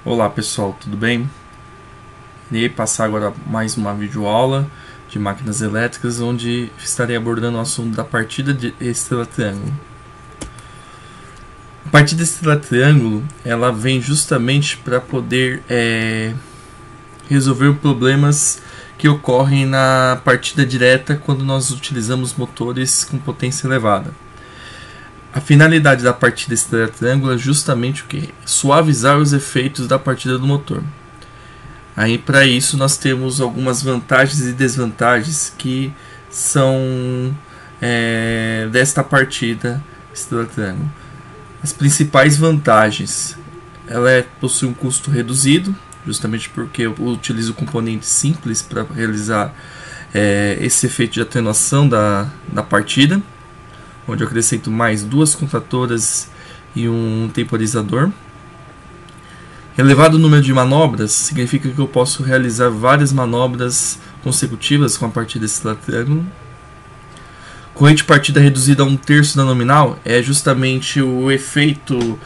Olá pessoal, tudo bem? Irei passar agora mais uma videoaula de máquinas elétricas, onde estarei abordando o assunto da partida de estrela-triângulo. A partida estrela-triângulo, ela vem justamente para poder resolver problemas que ocorrem na partida direta quando nós utilizamos motores com potência elevada. A finalidade da partida estrela-triângulo é justamente o que? Suavizar os efeitos da partida do motor. Aí, para isso, nós temos algumas vantagens e desvantagens que são desta partida estrela-triângulo. As principais vantagens: ela possui um custo reduzido, justamente porque eu utilizo componentes simples para realizar esse efeito de atenuação da partida, onde eu acrescento mais duas contatoras e um temporizador. Elevado número de manobras significa que eu posso realizar várias manobras consecutivas com a partida estrela-triângulo. Corrente de partida reduzida a 1/3 da nominal é justamente o efeito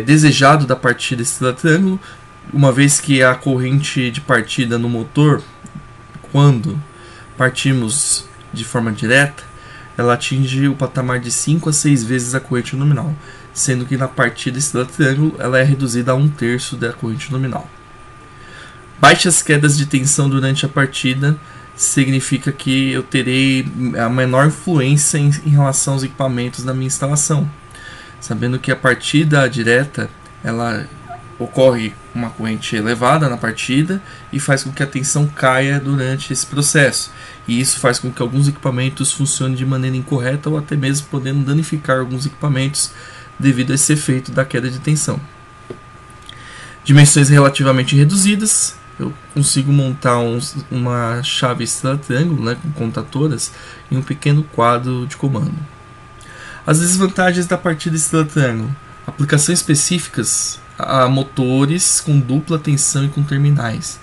desejado da partida estrela-triângulo, uma vez que a corrente de partida no motor, quando partimos de forma direta, ela atinge o patamar de 5 a 6 vezes a corrente nominal, sendo que na partida estrela-triângulo ela é reduzida a 1/3 da corrente nominal. Baixas quedas de tensão durante a partida significa que eu terei a menor influência em relação aos equipamentos da minha instalação, sabendo que a partida direta ela ocorre uma corrente elevada na partida e faz com que a tensão caia durante esse processo, e isso faz com que alguns equipamentos funcionem de maneira incorreta ou até mesmo podendo danificar alguns equipamentos devido a esse efeito da queda de tensão. Dimensões relativamente reduzidas, eu consigo montar uma chave estrela-triângulo, com contatoras em um pequeno quadro de comando. As desvantagens da partida estrela-triângulo: aplicações específicas a motores com dupla tensão e com terminais.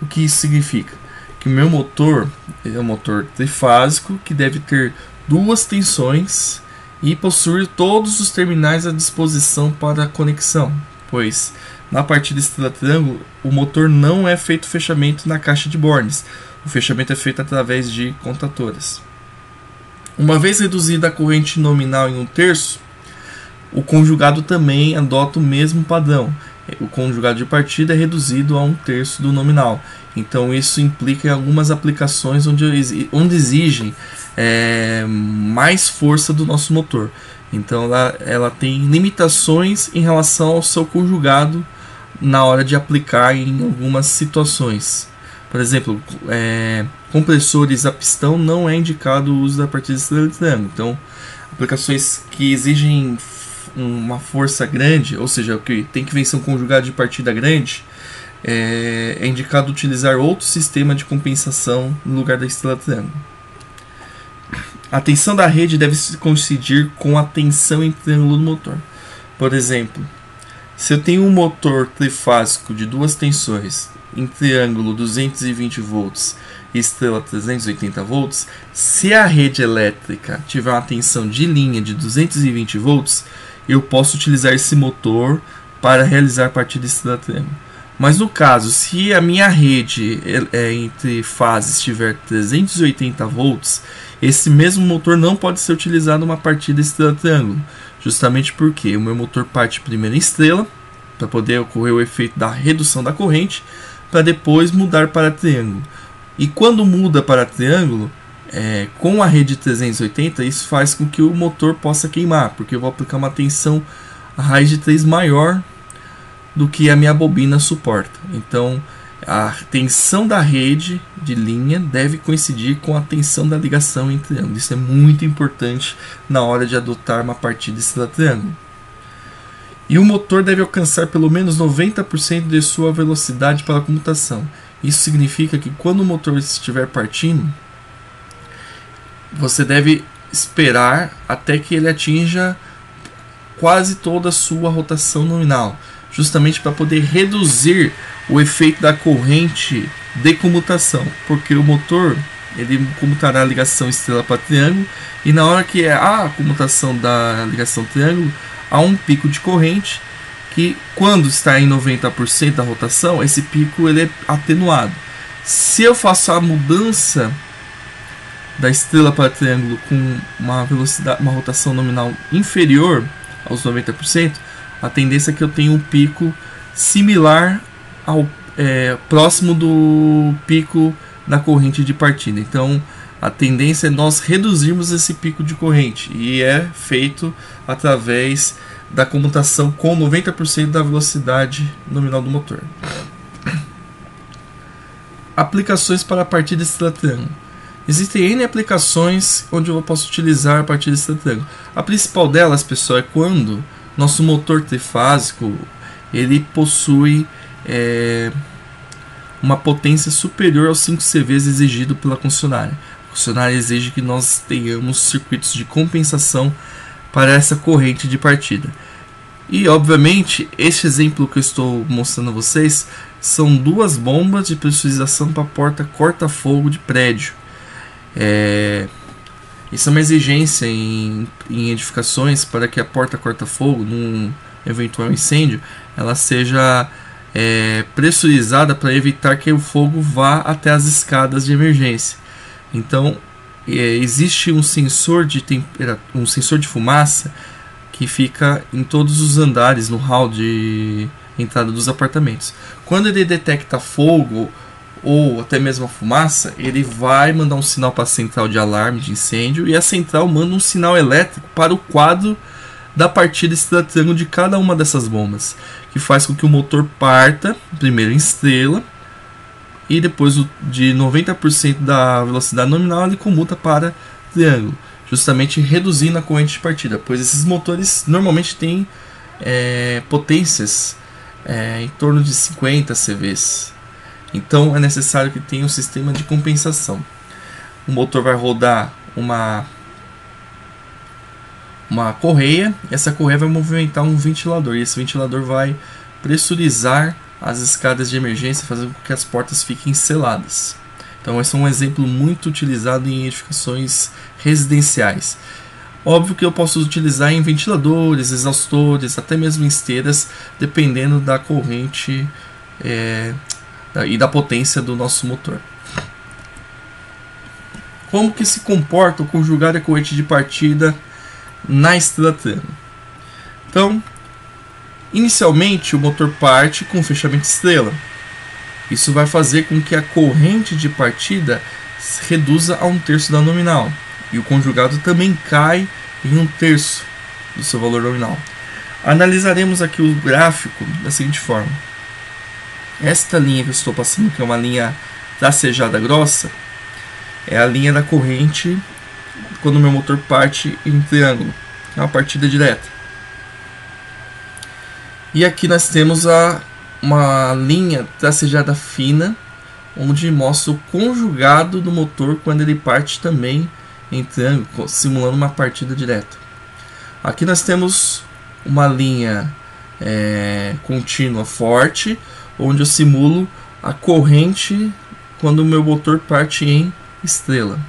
O que isso significa? Que o meu motor é um motor trifásico que deve ter duas tensões e possuir todos os terminais à disposição para a conexão, pois na partida estrela-triângulo o motor não é feito fechamento na caixa de bornes, o fechamento é feito através de contatoras. Uma vez reduzida a corrente nominal em 1/3, o conjugado também adota o mesmo padrão. O conjugado de partida é reduzido a 1/3 do nominal. Então isso implica em algumas aplicações onde exigem mais força do nosso motor. Então ela tem limitações em relação ao seu conjugado na hora de aplicar em algumas situações. Por exemplo, compressores a pistão não é indicado o uso da partida estrela-triângulo. Então, aplicações que exigem uma força grande, ou seja, que tem que vencer um conjugado de partida grande, é indicado utilizar outro sistema de compensação no lugar da estrela-triângulo. A tensão da rede deve coincidir com a tensão em triângulo do motor. Por exemplo, se eu tenho um motor trifásico de duas tensões, em triângulo 220 volts e estrela 380 volts, se a rede elétrica tiver uma tensão de linha de 220 volts, eu posso utilizar esse motor para realizar partida estrela-triângulo. Mas no caso, se a minha rede entre fases estiver 380 volts, esse mesmo motor não pode ser utilizado numa partida estrela-triângulo, justamente porque o meu motor parte primeiro em estrela, para poder ocorrer o efeito da redução da corrente, para depois mudar para triângulo. E quando muda para triângulo, com a rede 380, isso faz com que o motor possa queimar, porque eu vou aplicar uma tensão a raiz de 3 maior do que a minha bobina suporta. Então a tensão da rede de linha deve coincidir com a tensão da ligação em triângulo. Isso é muito importante na hora de adotar uma partida estrela-triângulo. E o motor deve alcançar pelo menos 90% de sua velocidade para a comutação. Isso significa que quando o motor estiver partindo, você deve esperar até que ele atinja quase toda a sua rotação nominal, justamente para poder reduzir o efeito da corrente de comutação, porque o motor ele comutará a ligação estrela para triângulo, e na hora que a comutação da ligação triângulo, há um pico de corrente que que quando está em 90% da rotação, esse pico ele é atenuado. Se eu faço a mudança da estrela para triângulo com uma velocidade, uma rotação nominal inferior aos 90%, a tendência é que eu tenha um pico similar ao próximo do pico da corrente de partida. Então a tendência é nós reduzirmos esse pico de corrente, e é feito através da comutação com 90% da velocidade nominal do motor. Aplicações para a partida estrela-triângulo. Existem N aplicações onde eu posso utilizar a partida estrela-triângulo. A principal delas, pessoal, é quando nosso motor trifásico ele possui uma potência superior aos 5 CVs exigido pela concessionária. A concessionária exige que nós tenhamos circuitos de compensação para essa corrente de partida. E obviamente este exemplo que eu estou mostrando a vocês são duas bombas de pressurização para porta corta-fogo de prédio. Isso é uma exigência em edificações para que a porta corta-fogo, num eventual incêndio, ela seja pressurizada para evitar que o fogo vá até as escadas de emergência. Então existe um sensor de fumaça que fica em todos os andares no hall de entrada dos apartamentos. Quando ele detecta fogo ou até mesmo a fumaça, ele vai mandar um sinal para a central de alarme de incêndio, e a central manda um sinal elétrico para o quadro da partida estrela-triângulo de cada uma dessas bombas, que faz com que o motor parta primeiro em estrela e depois de 90% da velocidade nominal ele comuta para triângulo, justamente reduzindo a corrente de partida, pois esses motores normalmente têm potências em torno de 50 CVs. Então é necessário que tenha um sistema de compensação. O motor vai rodar uma correia, essa correia vai movimentar um ventilador, e esse ventilador vai pressurizar as escadas de emergência, fazendo com que as portas fiquem seladas. Então esse é um exemplo muito utilizado em edificações residenciais. Óbvio que eu posso utilizar em ventiladores, exaustores, até mesmo em esteiras, dependendo da corrente e da potência do nosso motor. Como que se comporta o conjugado e a corrente de partida na estrela-triângulo? Então, inicialmente o motor parte com fechamento estrela. Isso vai fazer com que a corrente de partida se reduza a 1/3 da nominal, e o conjugado também cai em 1/3 do seu valor nominal. Analisaremos aqui o gráfico da seguinte forma. Esta linha que eu estou passando, que é uma linha tracejada grossa, é a linha da corrente quando o meu motor parte em triângulo. É uma partida direta. E aqui nós temos uma linha tracejada fina, onde mostra o conjugado do motor quando ele parte também em triângulo, simulando uma partida direta. Aqui nós temos uma linha contínua forte, onde eu simulo a corrente quando o meu motor parte em estrela.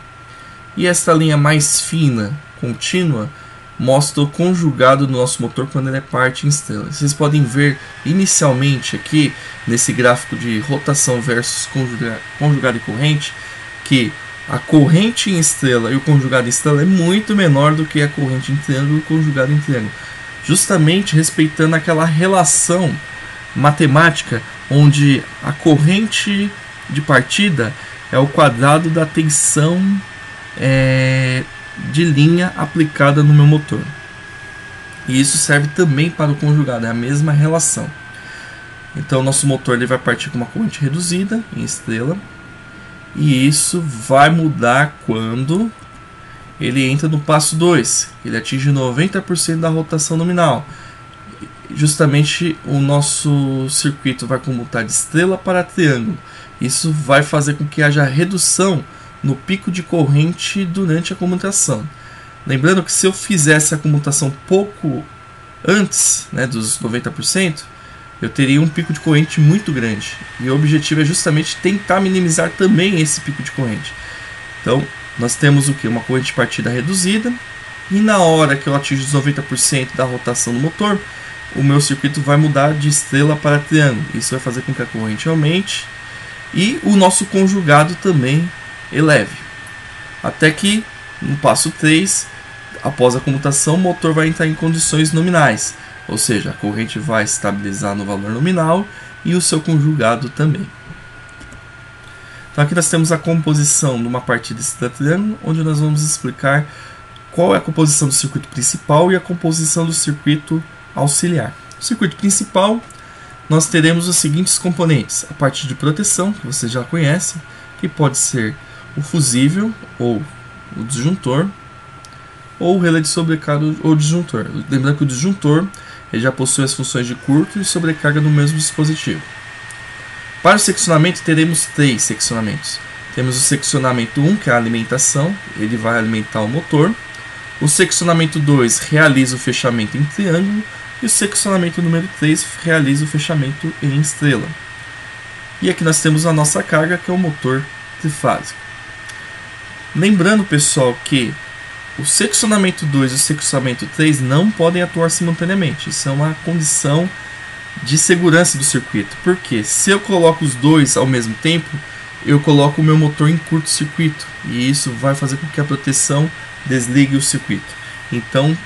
E esta linha mais fina, contínua, mostra o conjugado do nosso motor quando ele parte em estrela. Vocês podem ver inicialmente aqui, nesse gráfico de rotação versus conjugado e corrente, que a corrente em estrela e o conjugado em estrela é muito menor do que a corrente em triângulo e o conjugado em triângulo, justamente respeitando aquela relação matemática onde a corrente de partida é o quadrado da tensão de linha aplicada no meu motor. E isso serve também para o conjugado, é a mesma relação. Então nosso motor ele vai partir com uma corrente reduzida em estrela, e isso vai mudar quando ele entra no passo 2, ele atinge 90% da rotação nominal. Justamente o nosso circuito vai comutar de estrela para triângulo. Isso vai fazer com que haja redução no pico de corrente durante a comutação. Lembrando que se eu fizesse a comutação pouco antes, dos 90%, eu teria um pico de corrente muito grande. E o objetivo é justamente tentar minimizar também esse pico de corrente. Então, nós temos o que? Uma corrente de partida reduzida. E na hora que eu atingo os 90% da rotação do motor, o meu circuito vai mudar de estrela para triângulo. Isso vai fazer com que a corrente aumente e o nosso conjugado também eleve. Até que no passo 3, após a comutação, o motor vai entrar em condições nominais, ou seja, a corrente vai estabilizar no valor nominal e o seu conjugado também. Então aqui nós temos a composição de uma partida estrela-triângulo, onde nós vamos explicar qual é a composição do circuito principal e a composição do circuito auxiliar. No circuito principal, nós teremos os seguintes componentes: a parte de proteção, que você já conhece, que pode ser o fusível ou o disjuntor, ou o relé de sobrecarga ou disjuntor. Lembrando que o disjuntor ele já possui as funções de curto e sobrecarga no mesmo dispositivo. Para o seccionamento, teremos 3 seccionamentos. Temos o seccionamento 1, que é a alimentação, ele vai alimentar o motor. O seccionamento 2 realiza o fechamento em triângulo. E o seccionamento número 3 realiza o fechamento em estrela. E aqui nós temos a nossa carga, que é o motor trifásico. Lembrando, pessoal, que o seccionamento 2 e o seccionamento 3 não podem atuar simultaneamente. Isso é uma condição de segurança do circuito. Porque se eu coloco os dois ao mesmo tempo, eu coloco o meu motor em curto-circuito. E isso vai fazer com que a proteção desligue o circuito. Então,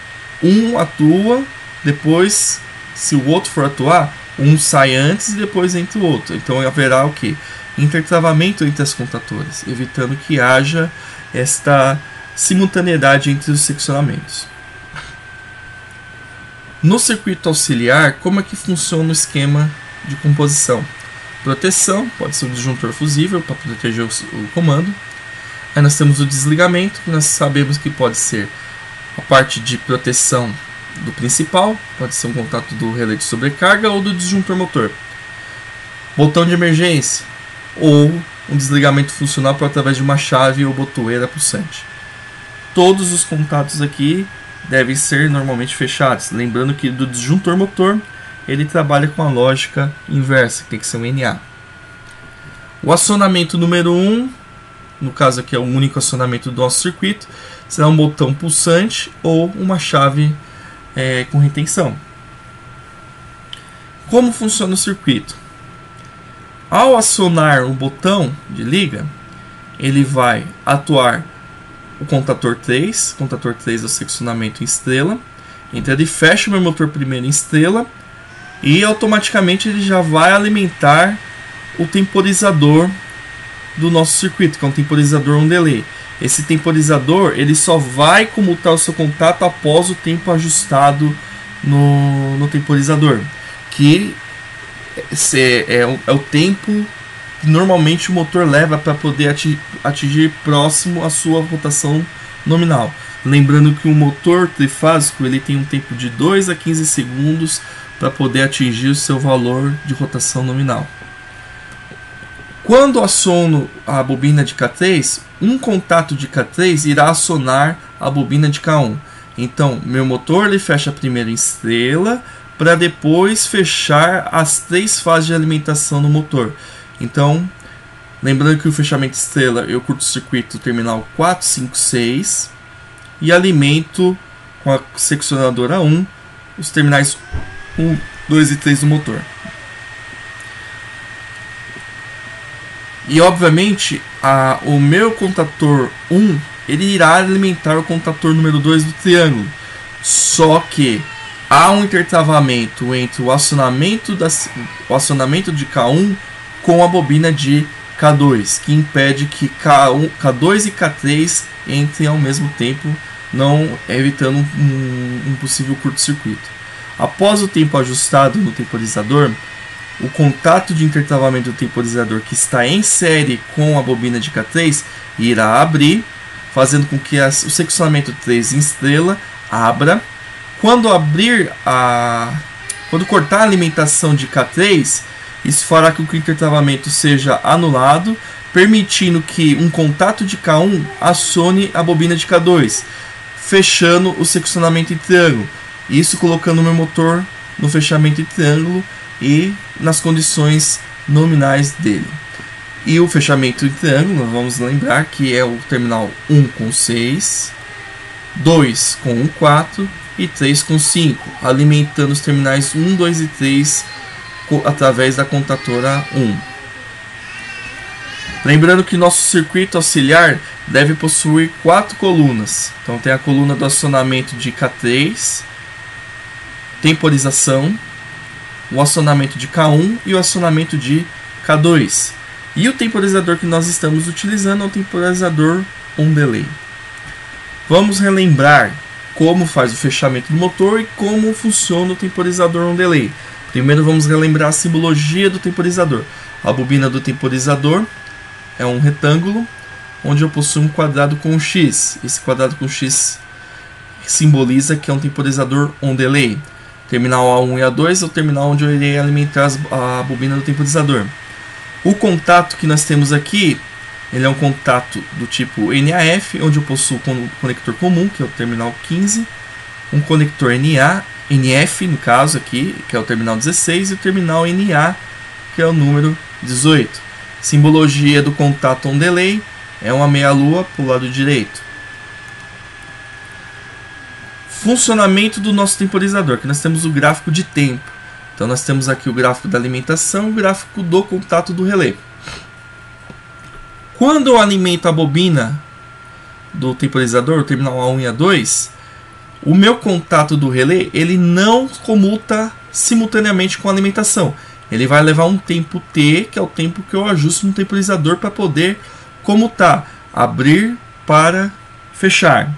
um atua, depois, se o outro for atuar, um sai antes e depois entra o outro. Então haverá o que? Intertravamento entre as contatoras, evitando que haja esta simultaneidade entre os seccionamentos. No circuito auxiliar, como é que funciona o esquema de composição? Proteção, pode ser um disjuntor fusível para proteger o comando. Aí nós temos o desligamento, que nós sabemos que pode ser a parte de proteção do principal, pode ser um contato do relé de sobrecarga ou do disjuntor motor. Botão de emergência ou um desligamento funcional através de uma chave ou botoeira pulsante. Todos os contatos aqui devem ser normalmente fechados. Lembrando que do disjuntor motor ele trabalha com a lógica inversa, que tem que ser um NA. O acionamento número 1, no caso aqui é o único acionamento do nosso circuito, será um botão pulsante ou uma chave com retenção. Como funciona o circuito? Ao acionar o botão de liga, ele vai atuar o contator 3. O contator 3 é o seccionamento em estrela. Então ele fecha o meu motor primeiro em estrela e automaticamente ele já vai alimentar o temporizador do nosso circuito, que é um temporizador on delay. Esse temporizador ele só vai comutar o seu contato após o tempo ajustado no temporizador, que é o tempo que normalmente o motor leva para poder atingir próximo à sua rotação nominal. Lembrando que o motor trifásico ele tem um tempo de 2 a 15 segundos para poder atingir o seu valor de rotação nominal. Quando aciono a bobina de K3, um contato de K3 irá acionar a bobina de K1. Então, meu motor ele fecha primeiro em estrela para depois fechar as 3 fases de alimentação no motor. Então, lembrando que o fechamento estrela eu curto-circuito o terminal 4, 5, 6 e alimento com a seccionadora 1 os terminais 1, 2 e 3 do motor. E obviamente o meu contator 1 ele irá alimentar o contator número 2 do triângulo. Só que há um intertravamento entre o acionamento de K1 com a bobina de K2, que impede que K2 e K3 entrem ao mesmo tempo, evitando um possível curto-circuito. Após o tempo ajustado no temporizador, o contato de intertravamento do temporizador que está em série com a bobina de K3 irá abrir, fazendo com que o seccionamento 3 em estrela abra. Quando cortar a alimentação de K3, isso fará com que o intertravamento seja anulado, permitindo que um contato de K1 acione a bobina de K2, fechando o seccionamento em triângulo. Isso colocando o meu motor no fechamento em triângulo e nas condições nominais dele. E o fechamento em triângulo, vamos lembrar que é o terminal 1 com 6, 2 com 1, 4 e 3 com 5, alimentando os terminais 1, 2 e 3 através da contatora 1. Lembrando que nosso circuito auxiliar deve possuir 4 colunas. Então tem a coluna do acionamento de K3, temporização, o acionamento de K1 e o acionamento de K2. E o temporizador que nós estamos utilizando é o temporizador on delay. Vamos relembrar como faz o fechamento do motor e como funciona o temporizador on delay. Primeiro vamos relembrar a simbologia do temporizador. A bobina do temporizador é um retângulo onde eu possuo um quadrado com um X. Esse quadrado com X simboliza que é um temporizador on delay. Terminal A1 e A2 é o terminal onde eu irei alimentar a bobina do temporizador. O contato que nós temos aqui, ele é um contato do tipo NAF, onde eu possuo um conector comum, que é o terminal 15, um conector NF, no caso aqui, que é o terminal 16, e o terminal NA, que é o número 18. Simbologia do contato on delay é uma meia-lua para o lado direito. Funcionamento do nosso temporizador, que nós temos o gráfico de tempo. Então nós temos aqui o gráfico da alimentação e o gráfico do contato do relé. Quando eu alimento a bobina do temporizador, o terminal A1 e A2, o meu contato do relé ele não comuta simultaneamente com a alimentação. Ele vai levar um tempo T, que é o tempo que eu ajusto no temporizador para poder comutar, abrir para fechar.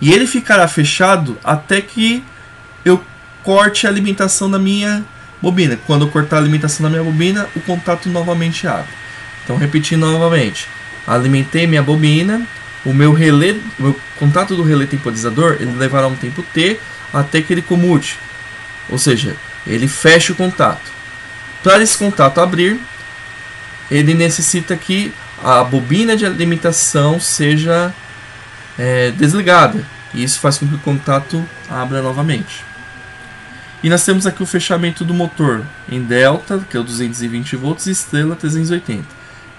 E ele ficará fechado até que eu corte a alimentação da minha bobina. Quando eu cortar a alimentação da minha bobina, o contato novamente abre. Então, repetindo novamente, alimentei minha bobina, o meu contato do relé temporizador, ele levará um tempo T até que ele comute, ou seja, ele fecha o contato. Para esse contato abrir, ele necessita que a bobina de alimentação seja desligada, e isso faz com que o contato abra novamente. E nós temos aqui o fechamento do motor em delta, que é o 220 volts, e estrela 380.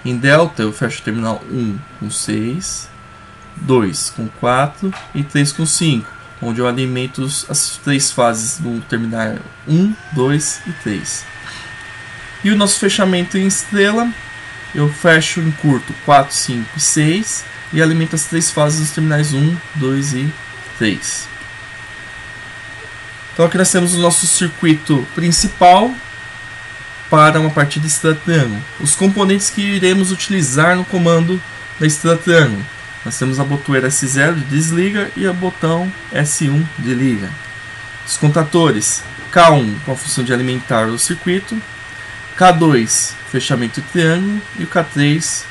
Em delta eu fecho o terminal 1 com 6, 2 com 4 e 3 com 5, onde eu alimento as 3 fases do terminal 1, 2 e 3. E o nosso fechamento em estrela, eu fecho em curto 4, 5 e 6 e alimento as 3 fases dos terminais 1, 2 e 3. Então aqui nós temos o nosso circuito principal para uma partida estrela triângulo. Os componentes que iremos utilizar no comando da estrela triângulo. Nós temos a botoeira S0 de desliga e o botão S1 de liga. Os contatores K1 com a função de alimentar o circuito, K2 fechamento triângulo e o K3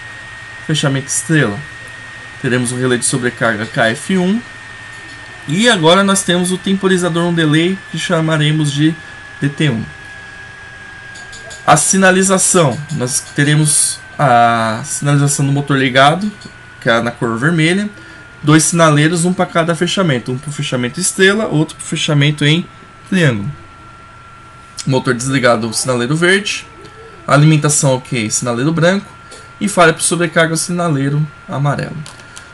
fechamento estrela. Teremos o relé de sobrecarga KF1 e agora nós temos o temporizador on delay que chamaremos de DT1. A sinalização, nós teremos a sinalização do motor ligado, que é na cor vermelha, 2 sinaleiros, um para cada fechamento, um para o fechamento estrela, outro para o fechamento em triângulo. Motor desligado, o sinaleiro verde, alimentação ok, sinaleiro branco, e falha para sobrecarga, o sinaleiro amarelo.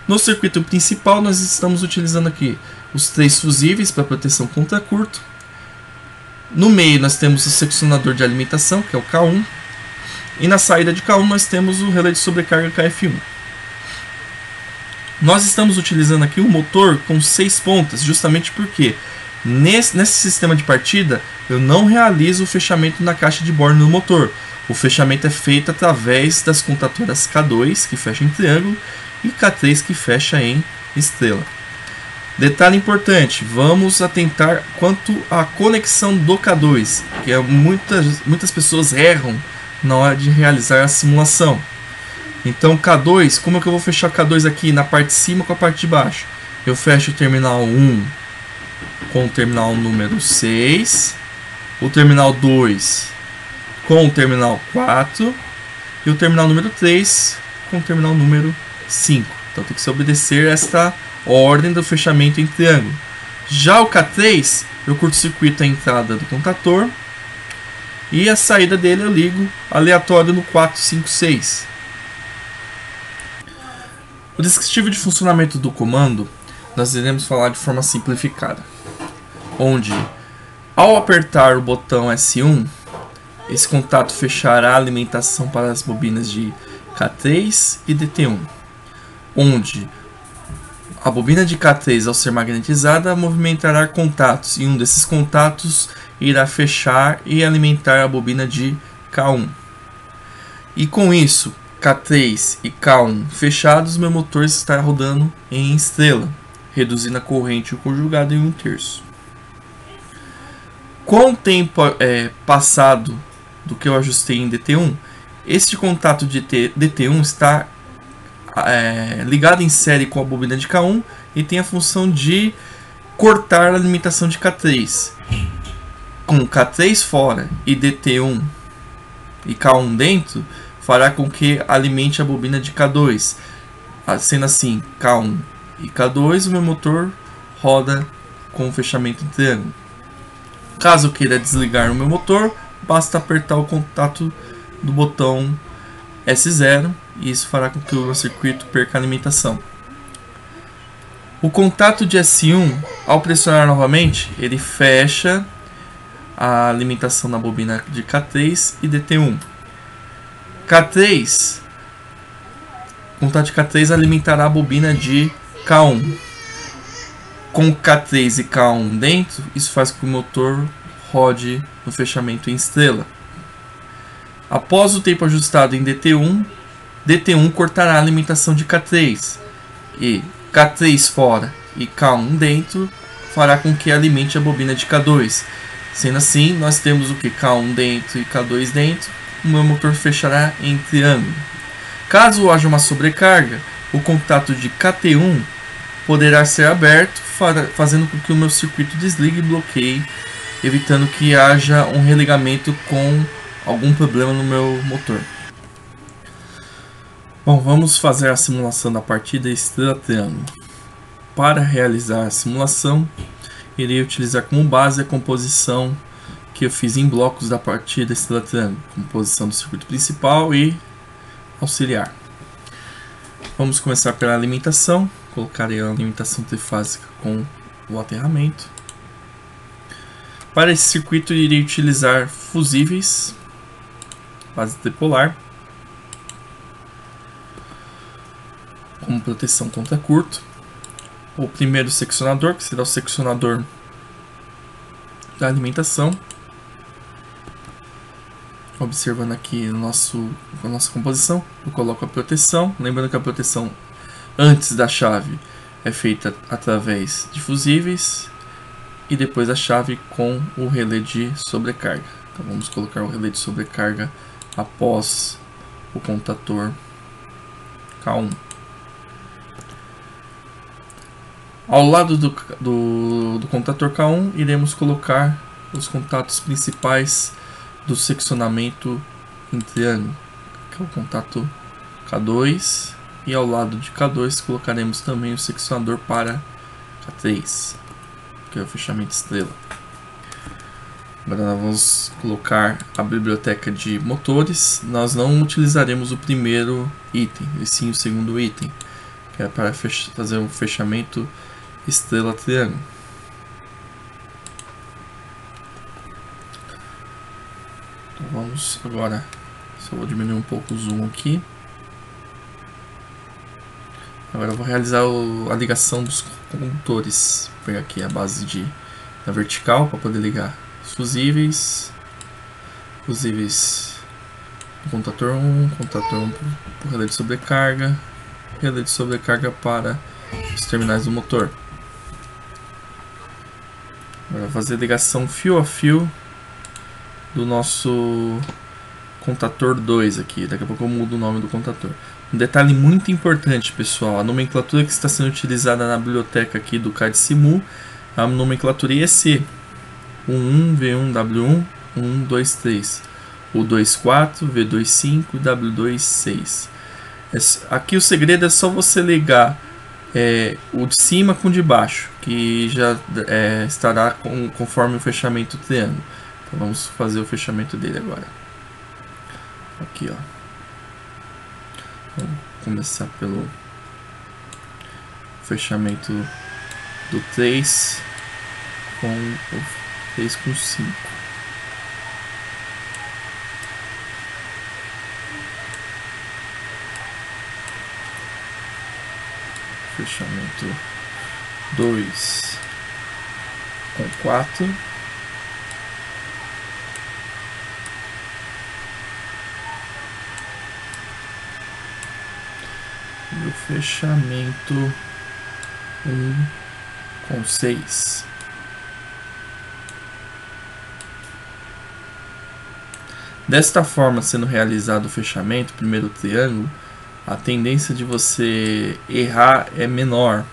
No circuito principal nós estamos utilizando aqui os 3 fusíveis para proteção contra curto. No meio nós temos o seccionador de alimentação, que é o K1, e na saída de K1 nós temos o relé de sobrecarga KF1. Nós estamos utilizando aqui o motor com 6 pontas, justamente porque nesse sistema de partida eu não realizo o fechamento na caixa de bordo do motor. O fechamento é feito através das contatoras K2, que fecha em triângulo, e K3, que fecha em estrela. Detalhe importante, vamos atentar quanto à conexão do K2, que muitas pessoas erram na hora de realizar a simulação. Então K2, como é que eu vou fechar K2 aqui na parte de cima com a parte de baixo? Eu fecho o terminal 1 com o terminal número 6, o terminal 2 com o terminal 4 e o terminal número 3 com o terminal número 5. Então tem que se obedecer esta ordem do fechamento em triângulo. Já o K3, eu curto-circuito a entrada do contator e a saída dele eu ligo aleatório no 4, 5, 6. O descritivo de funcionamento do comando nós iremos falar de forma simplificada. onde, ao apertar o botão S1, esse contato fechará a alimentação para as bobinas de K3 e DT1, onde a bobina de K3, ao ser magnetizada, movimentará contatos, e um desses contatos irá fechar e alimentar a bobina de K1. E com isso, K3 e K1 fechados, meu motor está rodando em estrela, reduzindo a corrente conjugada em 1/3. Com o tempo passado do que eu ajustei em DT1, este contato de DT1 está ligado em série com a bobina de K1 e tem a função de cortar a alimentação de K3. Com K3 fora e DT1 e K1 dentro, fará com que alimente a bobina de K2. Sendo assim, K1 e K2, o meu motor roda com o fechamento em triângulo. Caso eu queira desligar o meu motor, basta apertar o contato do botão S0 e isso fará com que o meu circuito perca a alimentação. O contato de S1, ao pressionar novamente, ele fecha a alimentação na bobina de K3 e DT1. O contato de K3 alimentará a bobina de K1. Com K3 e K1 dentro, isso faz com que o motor rode no fechamento em estrela. Após o tempo ajustado em DT1, DT1 cortará a alimentação de K3 e K3 fora e K1 dentro fará com que alimente a bobina de K2. Sendo assim, nós temos o que? K1 dentro e K2 dentro, o meu motor fechará em triângulo. Caso haja uma sobrecarga, o contato de KT1 poderá ser aberto, fazendo com que o meu circuito desligue e bloqueie, evitando que haja um religamento com algum problema no meu motor. Bom, vamos fazer a simulação da partida estrela-triângulo. Para realizar a simulação, irei utilizar como base a composição que eu fiz em blocos da partida estrela-triângulo, composição do circuito principal e auxiliar. Vamos começar pela alimentação. Colocarei a alimentação trifásica com o aterramento. Para esse circuito, irei utilizar fusíveis, base tripolar, como proteção contra curto. O primeiro seccionador, que será o seccionador da alimentação. Observando aqui a nossa composição, eu coloco a proteção. Lembrando que a proteção antes da chave é feita através de fusíveis e depois a chave com o relé de sobrecarga. Então vamos colocar o relé de sobrecarga após o contator K1. Ao lado do contator K1, iremos colocar os contatos principais do seccionamento em triângulo, que é o contato K2, e ao lado de K2 colocaremos também o seccionador para K3, que é o fechamento estrela. Agora nós vamos colocar a biblioteca de motores. Nós não utilizaremos o primeiro item, e sim o segundo item, que é para fazer um fechamento estrela-triângulo. Então vamos agora, só vou diminuir um pouco o zoom aqui. Agora eu vou realizar a ligação dos condutores. Vou pegar aqui a base da vertical para poder ligar os fusíveis. Fusíveis do contator 1, contator 1 para o relé de sobrecarga, relé de sobrecarga para os terminais do motor. Agora vou fazer a ligação fio a fio do nosso contator 2 aqui. Daqui a pouco eu mudo o nome do contator. Um detalhe muito importante, pessoal, a nomenclatura que está sendo utilizada na biblioteca aqui do CAD-SIMU é a nomenclatura IEC. 11, V1, W1, 1, 2, 3. O 24, V25 e W26. Aqui o segredo é só você ligar o de cima com o de baixo, que já estará conforme o fechamento triângulo. Então vamos fazer o fechamento dele agora. Aqui, ó. Vamos começar pelo fechamento do 3. com o 3 com 5. Fechamento 2 com 4. E o fechamento 1 com 6. Desta forma, sendo realizado o fechamento, primeiro triângulo, a tendência de você errar é menor.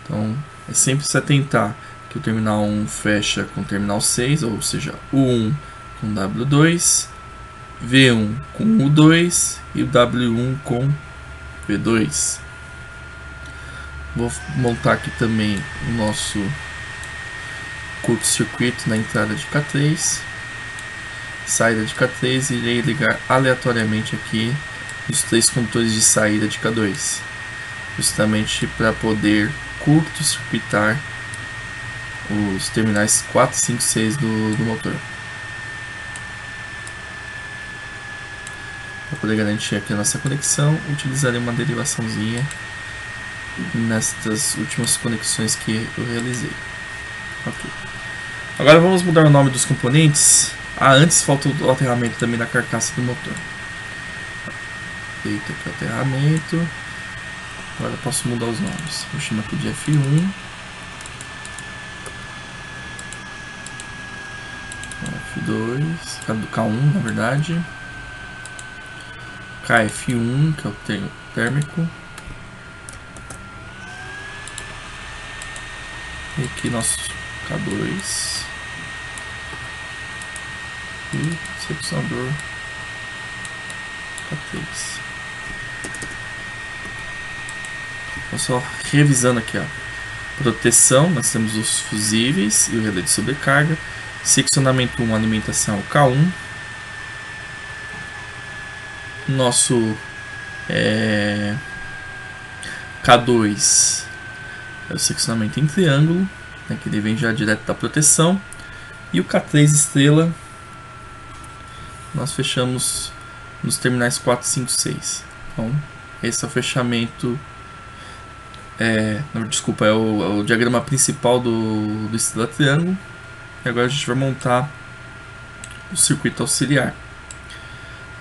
Então, é sempre se atentar que o terminal 1 fecha com o terminal 6, ou seja, o 1 com W2, V1 com U2 e o W1 com V2. Vou montar aqui também o nosso curto-circuito na entrada de K3, saída de K3, e irei ligar aleatoriamente aqui os 3 condutores de saída de K2, justamente para poder curto-circuitar os terminais 4, 5, 6 do motor. Para poder garantir aqui a nossa conexão, utilizarei uma derivaçãozinha nestas últimas conexões que eu realizei. Ok. Agora vamos mudar o nome dos componentes. Antes falta o aterramento também da carcaça do motor. Feito aqui o aterramento. Agora eu posso mudar os nomes. Vou chamar aqui de F1. F2, K1 na verdade. KF1, que é o térmico. E aqui nosso K2. E seccionador K3. Então, só revisando aqui, ó. Proteção, nós temos os fusíveis e o relé de sobrecarga. Seccionamento 1, alimentação K1. Nosso K2 é o seccionamento em triângulo, né, que ele vem já direto da proteção. E o K3 estrela nós fechamos nos terminais 4, 5, 6. Então, esse é o fechamento. Desculpa, é o diagrama principal do estrela triângulo. E agora a gente vai montar o circuito auxiliar.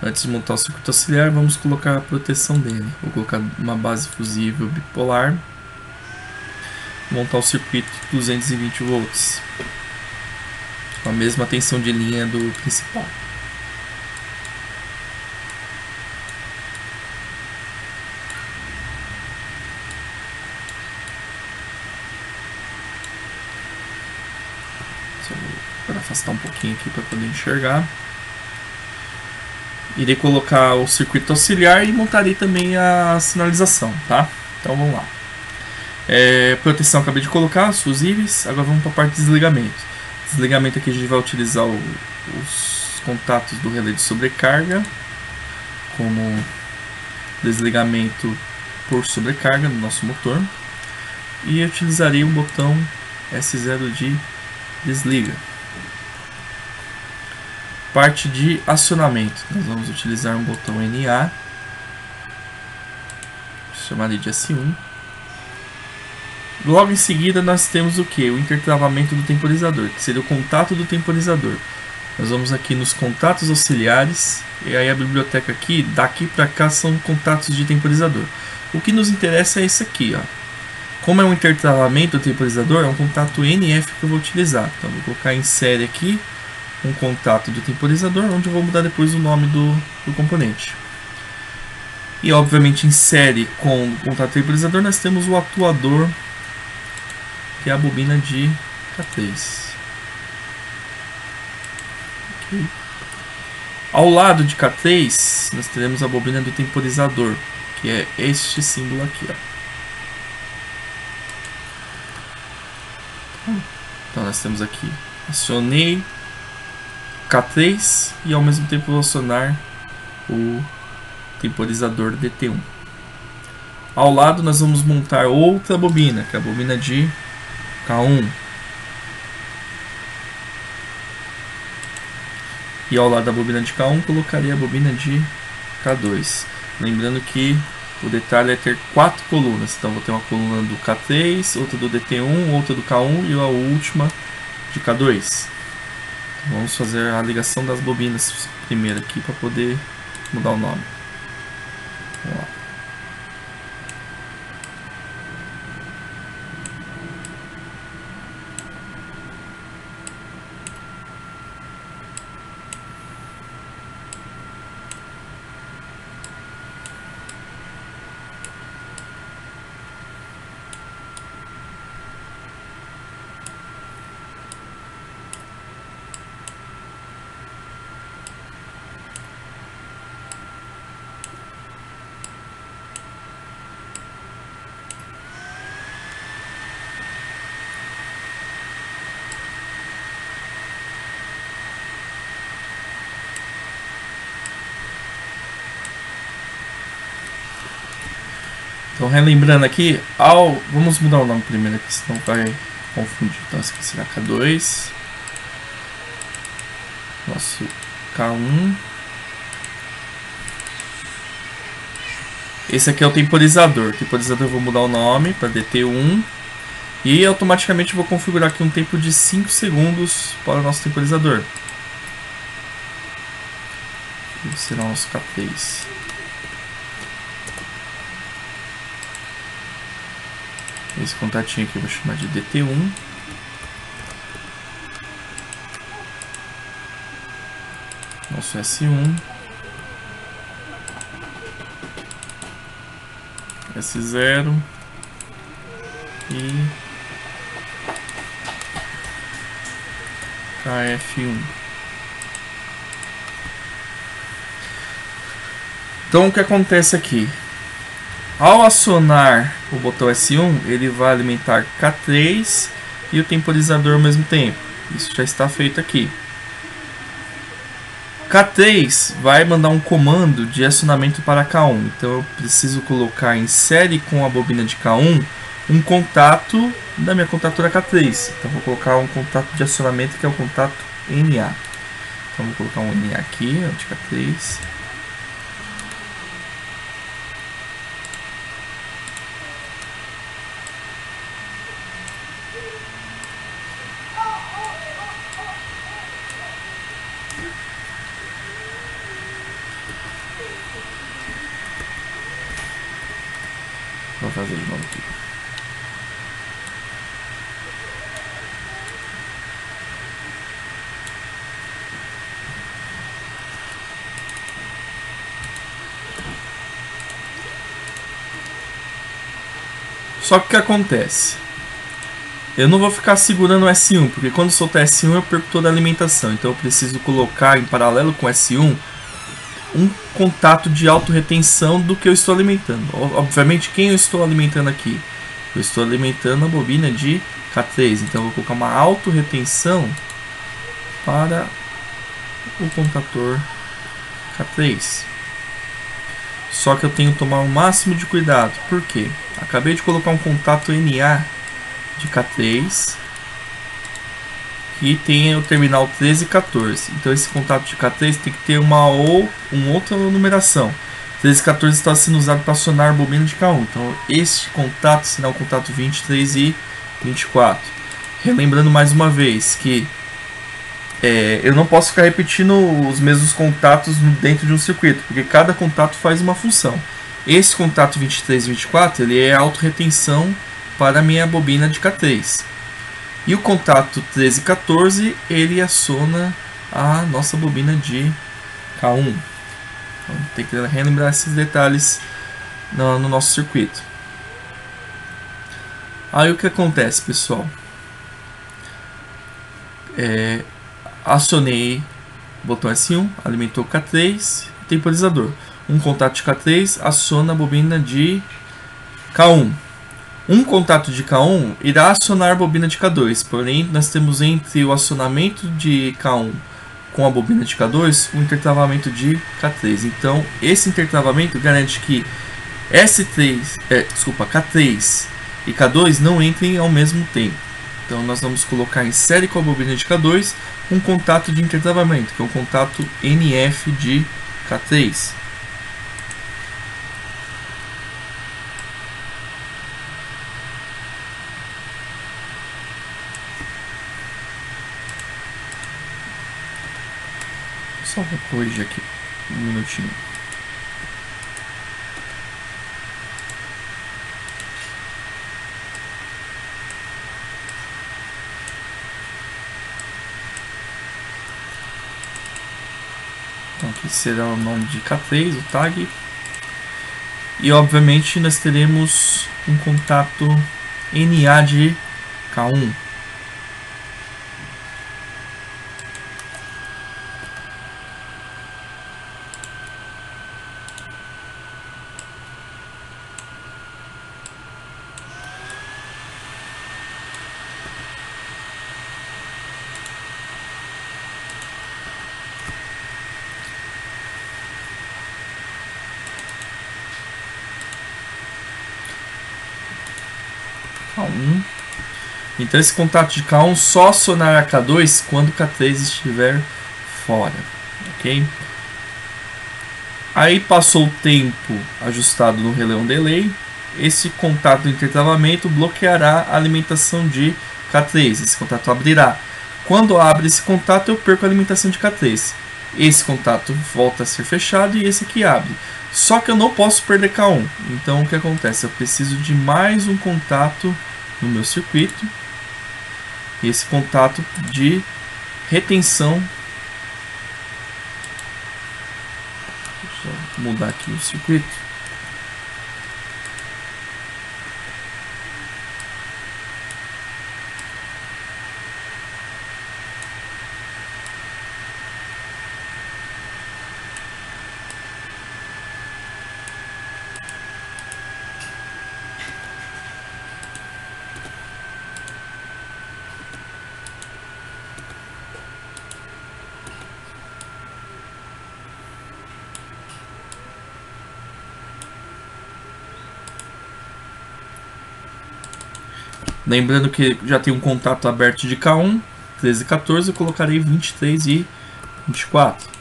Antes de montar o circuito auxiliar, vamos colocar a proteção dele. Vou colocar uma base fusível bipolar. Montar o circuito 220 volts. Com a mesma tensão de linha do principal. Vou afastar um pouquinho aqui para poder enxergar. Irei colocar o circuito auxiliar e montarei também a sinalização, tá? Então vamos lá. Proteção acabei de colocar, os fusíveis. Agora vamos para a parte de desligamento. Desligamento aqui a gente vai utilizar os contatos do relé de sobrecarga como desligamento por sobrecarga no nosso motor. E utilizarei o botão S0 de desliga. Parte de acionamento, nós vamos utilizar um botão NA, chamarei de S1. Logo em seguida nós temos o que? O intertravamento do temporizador, que seria o contato do temporizador. Nós vamos aqui nos contatos auxiliares, e aí a biblioteca aqui, daqui para cá são contatos de temporizador. O que nos interessa é esse aqui, ó. Como é um intertravamento do temporizador, é um contato NF que eu vou utilizar. Então vou colocar em série aqui um contato do temporizador, onde eu vou mudar depois o nome do componente. E obviamente em série com o contato temporizador nós temos o atuador, que é a bobina de K3. Okay. Ao lado de K3 nós teremos a bobina do temporizador, que é este símbolo aqui, ó. Então nós temos aqui, acionei K3 e ao mesmo tempo vou acionar o temporizador DT1. Ao lado nós vamos montar outra bobina, que é a bobina de K1. E ao lado da bobina de K1 colocaria a bobina de K2. Lembrando que o detalhe é ter 4 colunas. Então vou ter uma coluna do K3, outra do DT1, outra do K1 e a última de K2. Então, vamos fazer a ligação das bobinas primeiro aqui para poder mudar o nome. Vamos lá. Então, relembrando aqui, vamos mudar o nome primeiro aqui, senão vai confundir. Então, esse aqui será K2, nosso K1. Esse aqui é o temporizador. O temporizador eu vou mudar o nome para DT1 e automaticamente vou configurar aqui um tempo de 5 segundos para o nosso temporizador. Esse será o nosso K3. Esse contatinho aqui eu vou chamar de DT1. Nosso S1. S0. E KF1. Então o que acontece aqui? Ao acionar o botão S1, ele vai alimentar K3 e o temporizador ao mesmo tempo. Isso já está feito aqui. K3 vai mandar um comando de acionamento para K1. Então eu preciso colocar em série com a bobina de K1 um contato da minha contatora K3. Então vou colocar um contato de acionamento que é o contato NA. Então vou colocar um NA aqui, de K3. Vou fazer de novo aqui. Só que o que acontece? Eu não vou ficar segurando o S1, porque quando soltar S1 eu perco toda a alimentação. Então eu preciso colocar em paralelo com o S1 um contato de autorretenção do que eu estou alimentando. Obviamente, quem eu estou alimentando aqui? Eu estou alimentando a bobina de K3. Então eu vou colocar uma autorretenção para o contator K3. Só que eu tenho que tomar o máximo de cuidado. Por quê? Acabei de colocar um contato NA de K3 que tem o terminal 13 e 14. Então esse contato de K3 tem que ter uma outra numeração. 13 e 14 está sendo usado para acionar a bobina de K1. Então este contato será o contato 23 e 24. Relembrando mais uma vez que eu não posso ficar repetindo os mesmos contatos dentro de um circuito, porque cada contato faz uma função. Esse contato 23 e 24 ele é autorretenção para a minha bobina de K3. E o contato 13 e 14 ele aciona a nossa bobina de K1. Então, tem que relembrar esses detalhes no nosso circuito. Aí o que acontece, pessoal? Acionei o botão S1, alimentou K3, temporizador. Um contato de K3 aciona a bobina de K1. Um contato de K1 irá acionar a bobina de K2, porém nós temos entre o acionamento de K1 com a bobina de K2 um intertravamento de K3. Então esse intertravamento garante que K3 e K2 não entrem ao mesmo tempo. Então nós vamos colocar em série com a bobina de K2 um contato de intertravamento, que é um contato NF de K3. Só vou corrigir aqui um minutinho. Então aqui será o nome de K3, o tag. E obviamente nós teremos um contato NA de K1. K1. Então esse contato de K1 só acionará K2 quando K3 estiver fora, ok? Aí passou o tempo ajustado no relé delay, esse contato de intertravamento bloqueará a alimentação de K3, esse contato abrirá. Quando abre esse contato eu perco a alimentação de K3, esse contato volta a ser fechado e esse aqui abre. Só que eu não posso perder K1, então o que acontece? Eu preciso de mais um contato no meu circuito, esse contato de retenção. Deixa eu mudar aqui o circuito. Lembrando que já tem um contato aberto de K1, 13 e 14, eu colocarei 23 e 24.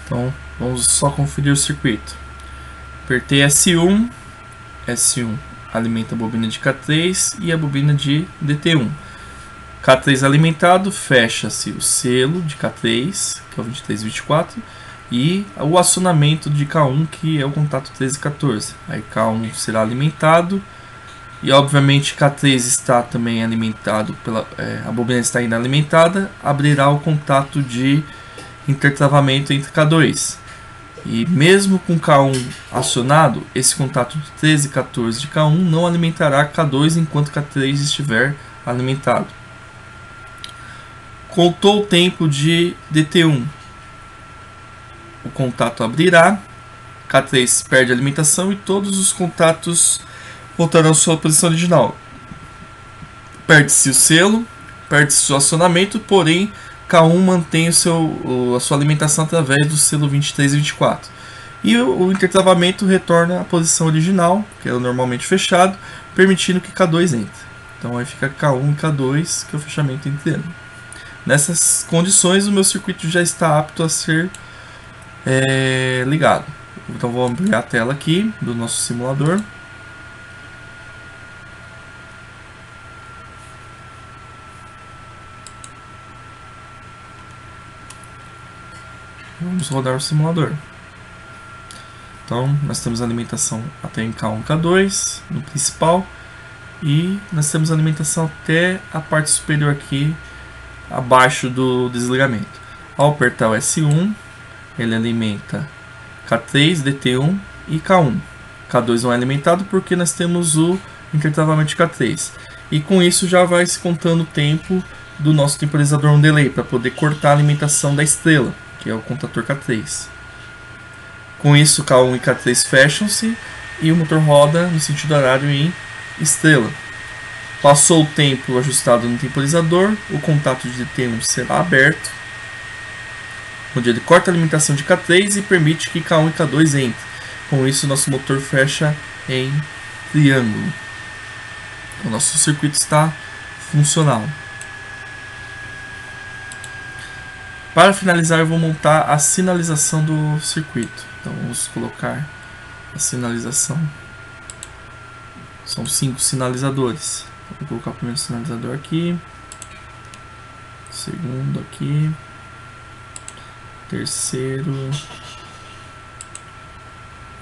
Então, vamos só conferir o circuito. Apertei S1, S1 alimenta a bobina de K3 e a bobina de DT1. K3 alimentado, fecha-se o selo de K3, que é o 23 e 24, e o acionamento de K1, que é o contato 13 e 14. Aí K1 será alimentado, e obviamente K3 está também alimentado, a bobina está ainda alimentada, abrirá o contato de intertravamento entre K2. E mesmo com K1 acionado, esse contato de 13 e 14 de K1 não alimentará K2 enquanto K3 estiver alimentado. Contou o tempo de DT1. O contato abrirá, K3 perde a alimentação e todos os contatos voltarão à sua posição original. Perde-se o selo, perde-se o acionamento, porém K1 mantém a sua alimentação através do selo 23 e 24. E o intertravamento retorna à posição original, que é normalmente fechado, permitindo que K2 entre. Então aí fica K1 e K2, que é o fechamento inteiro. Nessas condições o meu circuito já está apto a ser ligado. Então vou ampliar a tela aqui do nosso simulador. Vamos rodar o simulador. Então, nós temos a alimentação até em K1 e K2, no principal. E nós temos a alimentação até a parte superior aqui, abaixo do desligamento. Ao apertar o S1, ele alimenta K3, DT1 e K1. K2 não é alimentado porque nós temos o intertravamento de K3. E com isso já vai se contando o tempo do nosso temporizador on delay, para poder cortar a alimentação da estrela, que é o contador K3. Com isso, K1 e K3 fecham-se e o motor roda no sentido horário em estrela. Passou o tempo ajustado no temporizador, o contato de T1 será aberto, onde ele corta a alimentação de K3 e permite que K1 e K2 entrem. Com isso, nosso motor fecha em triângulo. O nosso circuito está funcional. Para finalizar, eu vou montar a sinalização do circuito. Então vamos colocar a sinalização. São 5 sinalizadores. Vou colocar o primeiro sinalizador aqui, segundo aqui, terceiro,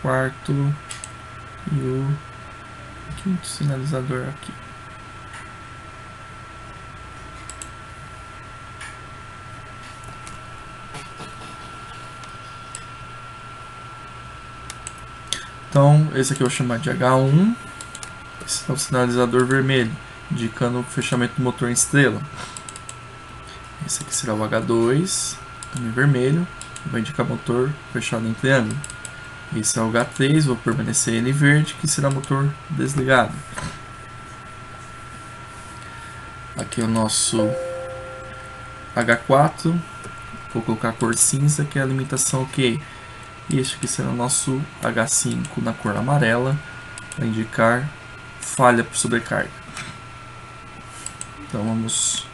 quarto e o quinto sinalizador aqui. Então, esse aqui eu vou chamar de H1. Esse é o sinalizador vermelho, indicando o fechamento do motor em estrela. Esse aqui será o H2, também vermelho, vai indicar motor fechado em triângulo. Esse é o H3, vou permanecer ele verde, que será motor desligado. Aqui é o nosso H4, vou colocar a cor cinza, que é a alimentação OK. E este aqui será o nosso H5 na cor amarela, para indicar falha por sobrecarga. Então vamos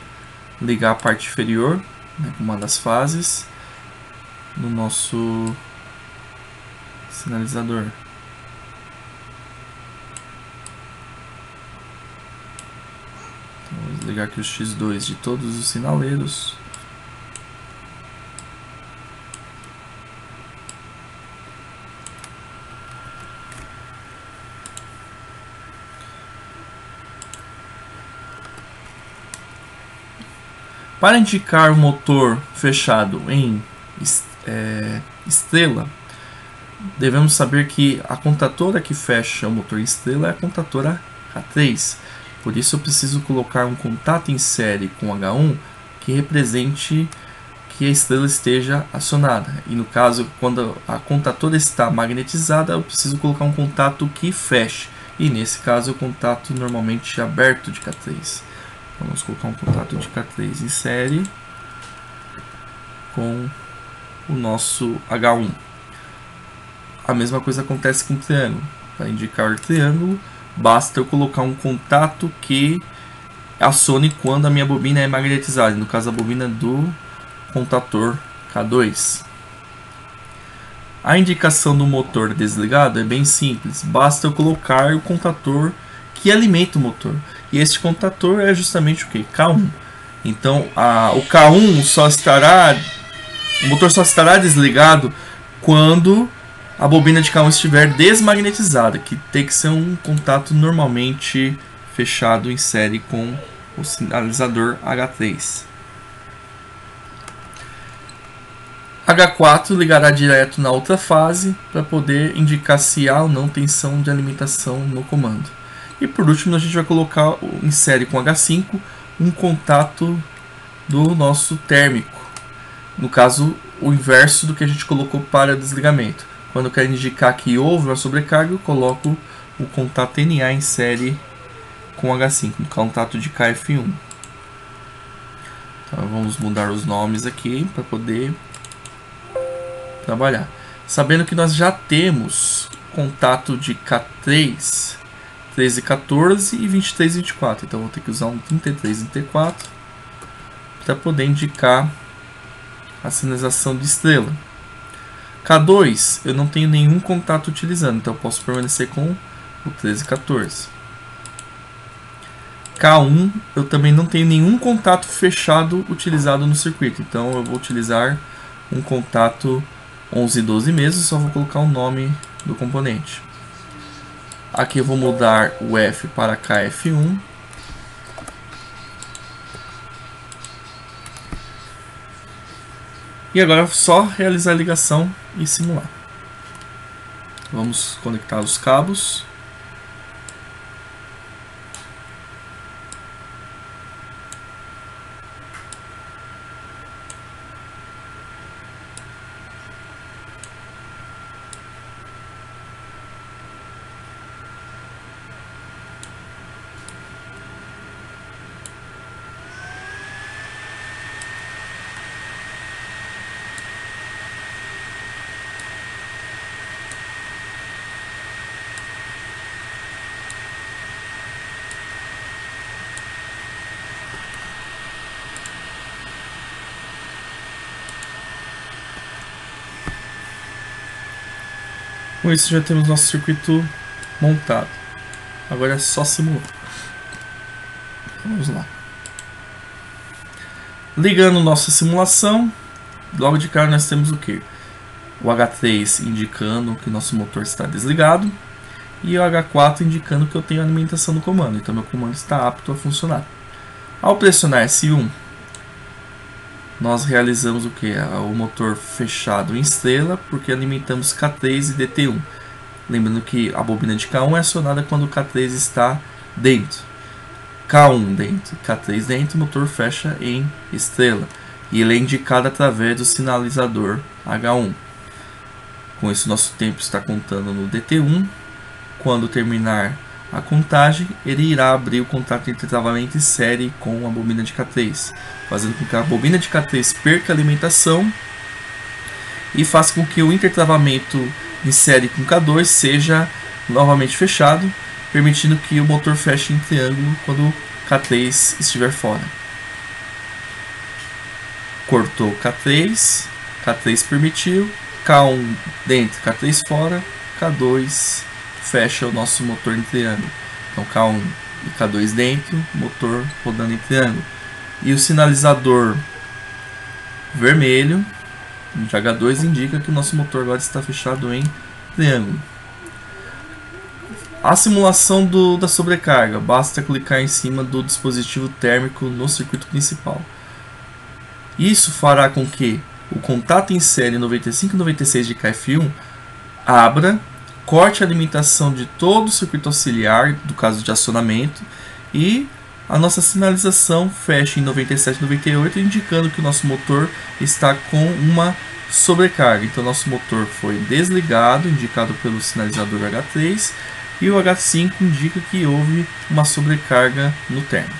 ligar a parte inferior, né, com uma das fases, no nosso sinalizador. Então, vamos ligar aqui os X2 de todos os sinaleiros. Para indicar o motor fechado em estrela, devemos saber que a contatora que fecha o motor em estrela é a contatora K3. Por isso eu preciso colocar um contato em série com H1 que represente que a estrela esteja acionada. E no caso, quando a contatora está magnetizada, eu preciso colocar um contato que feche. E nesse caso, o contato normalmente aberto de K3. Vamos colocar um contato de K3 em série com o nosso H1. A mesma coisa acontece com o triângulo. Para indicar o triângulo, basta eu colocar um contato que acione quando a minha bobina é magnetizada. No caso, a bobina do contator K2. A indicação do motor desligado é bem simples. Basta eu colocar o contator que alimenta o motor. E este contator é justamente o que? K1. Então o K1 só estará, o motor só estará desligado quando a bobina de K1 estiver desmagnetizada, que tem que ser um contato normalmente fechado em série com o sinalizador H3. H4 ligará direto na outra fase para poder indicar se há ou não tensão de alimentação no comando. E por último, a gente vai colocar em série com H5 um contato do nosso térmico. No caso, o inverso do que a gente colocou para desligamento. Quando eu quero indicar que houve uma sobrecarga, eu coloco o contato NA em série com H5, no contato de KF1. Então vamos mudar os nomes aqui para poder trabalhar. Sabendo que nós já temos contato de K3, 13 e 14 e 23 e 24. Então, vou ter que usar um 33 e 34 para poder indicar a sinalização de estrela. K2, eu não tenho nenhum contato utilizando, então eu posso permanecer com o 13 e 14. K1, eu também não tenho nenhum contato fechado utilizado no circuito, então eu vou utilizar um contato 11 e 12 mesmo, só vou colocar o nome do componente. Aqui eu vou mudar o F para KF1. E agora é só realizar a ligação e simular. Vamos conectar os cabos. Com isso já temos nosso circuito montado. Agora é só simular. Vamos lá. Ligando nossa simulação, logo de cara nós temos o que? O H3 indicando que nosso motor está desligado e o H4 indicando que eu tenho alimentação do comando, então meu comando está apto a funcionar. Ao pressionar S1, nós realizamos o que? O motor fechado em estrela, porque alimentamos K3 e DT1. Lembrando que a bobina de K1 é acionada quando o K3 está dentro. K1 dentro, K3 dentro, o motor fecha em estrela. E ele é indicado através do sinalizador H1. Com isso, nosso tempo está contando no DT1. Quando terminar a contagem, ele irá abrir o contato entre travamento em série com a bobina de K3, fazendo com que a bobina de K3 perca a alimentação e faça com que o intertravamento em série com K2 seja novamente fechado, permitindo que o motor feche em triângulo quando K3 estiver fora. Cortou K3, K3 permitiu, K1 dentro, K3 fora, K2 fecha o nosso motor em triângulo. Então K1 e K2 dentro, motor rodando em triângulo. E o sinalizador vermelho de H2 indica que o nosso motor agora está fechado em triângulo. A simulação da sobrecarga, basta clicar em cima do dispositivo térmico no circuito principal. Isso fará com que o contato em série 95 e 96 de KF1 abra, corte a alimentação de todo o circuito auxiliar, do caso de acionamento, e a nossa sinalização feche em 97 e 98, indicando que o nosso motor está com uma sobrecarga. Então, nosso motor foi desligado, indicado pelo sinalizador H3, e o H5 indica que houve uma sobrecarga no termo.